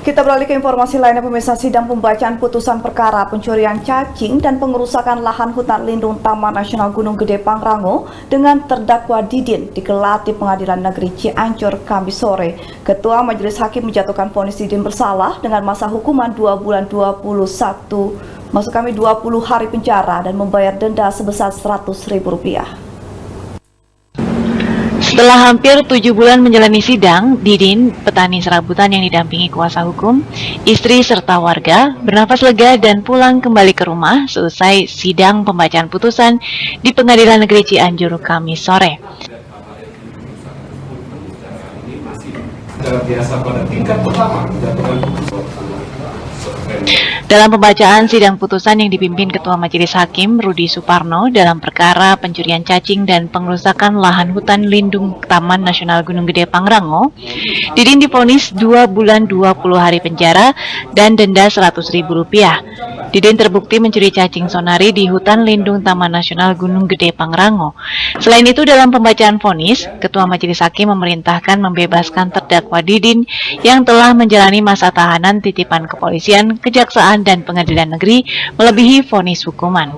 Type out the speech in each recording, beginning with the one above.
Kita beralih ke informasi lainnya, pemirsa. Sidang pembacaan putusan perkara pencurian cacing dan pengerusakan lahan hutan lindung Taman Nasional Gunung Gede Pangrango dengan terdakwa Didin digelar di Pengadilan Negeri Cianjur Kamis sore. Ketua Majelis Hakim menjatuhkan vonis Didin bersalah dengan masa hukuman 2 bulan 20 hari penjara dan membayar denda sebesar Rp100.000. Setelah hampir 7 bulan menjalani sidang, Didin, petani serabutan yang didampingi kuasa hukum, istri serta warga, bernafas lega dan pulang kembali ke rumah selesai sidang pembacaan putusan di Pengadilan Negeri Cianjur Kamis sore. Dalam pembacaan sidang putusan yang dipimpin Ketua Majelis Hakim Rudi Suparno dalam perkara pencurian cacing dan pengerusakan lahan hutan lindung Taman Nasional Gunung Gede Pangrango, Didin divonis 2 bulan 20 hari penjara dan denda Rp100.000. Didin terbukti mencuri cacing sonari di hutan lindung Taman Nasional Gunung Gede Pangrango. Selain itu, dalam pembacaan vonis, Ketua Majelis Hakim memerintahkan membebaskan terdakwa Didin yang telah menjalani masa tahanan titipan kepolisian, kejaksaan, dan pengadilan negeri melebihi vonis hukuman.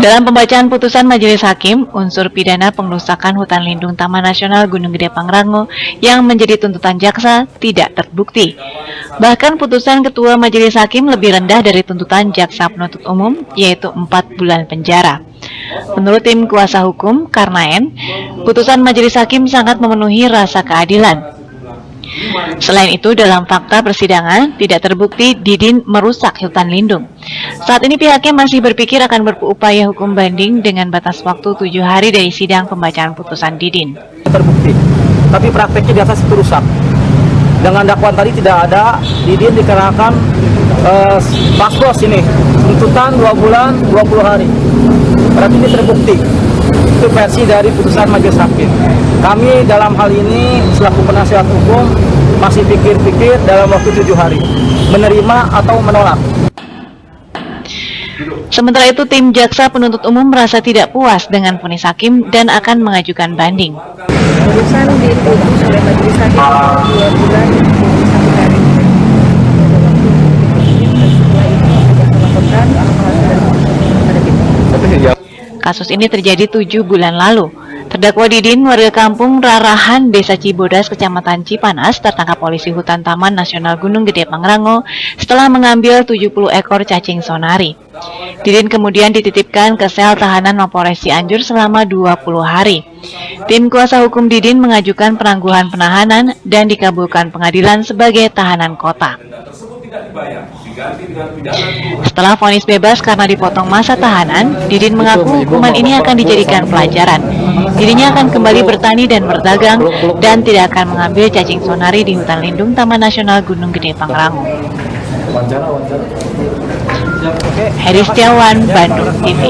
Dalam pembacaan putusan Majelis Hakim, unsur pidana pengerusakan hutan lindung Taman Nasional Gunung Gede Pangrango yang menjadi tuntutan jaksa tidak terbukti. Bahkan putusan Ketua Majelis Hakim lebih rendah dari tuntutan jaksa penuntut umum, yaitu 4 bulan penjara. Menurut tim kuasa hukum, karena putusan Majelis Hakim sangat memenuhi rasa keadilan. Selain itu, dalam fakta persidangan tidak terbukti Didin merusak hutan lindung. Saat ini pihaknya masih berpikir akan berupaya hukum banding dengan batas waktu 7 hari dari sidang pembacaan putusan Didin. Terbukti, tapi prakteknya di atas itu rusak. Dengan dakwaan tadi tidak ada, Didin dikenakan paspos ini, tuntutan 2 bulan 20 hari. Berarti ini terbukti. Itu versi dari putusan Majelis Hakim. Kami dalam hal ini selaku penasihat hukum masih pikir-pikir dalam waktu 7 hari, menerima atau menolak. Sementara itu, tim jaksa penuntut umum merasa tidak puas dengan vonis hakim dan akan mengajukan banding. Putusan diputus oleh Majelis Hakim 2 bulan 21 hari. Kasus ini terjadi 7 bulan lalu. Terdakwa Didin, warga kampung Rarahan, Desa Cibodas, Kecamatan Cipanas, tertangkap polisi hutan Taman Nasional Gunung Gede Pangrango setelah mengambil 70 ekor cacing sonari. Didin kemudian dititipkan ke sel tahanan Mapolres Cianjur selama 20 hari. Tim kuasa hukum Didin mengajukan penangguhan penahanan dan dikabulkan pengadilan sebagai tahanan kota. Setelah vonis bebas karena dipotong masa tahanan, Didin mengaku hukuman ini akan dijadikan pelajaran. Dirinya akan kembali bertani dan berdagang dan tidak akan mengambil cacing sonari di hutan lindung Taman Nasional Gunung Gede Pangrango. Heri Setiawan, Bandung TV.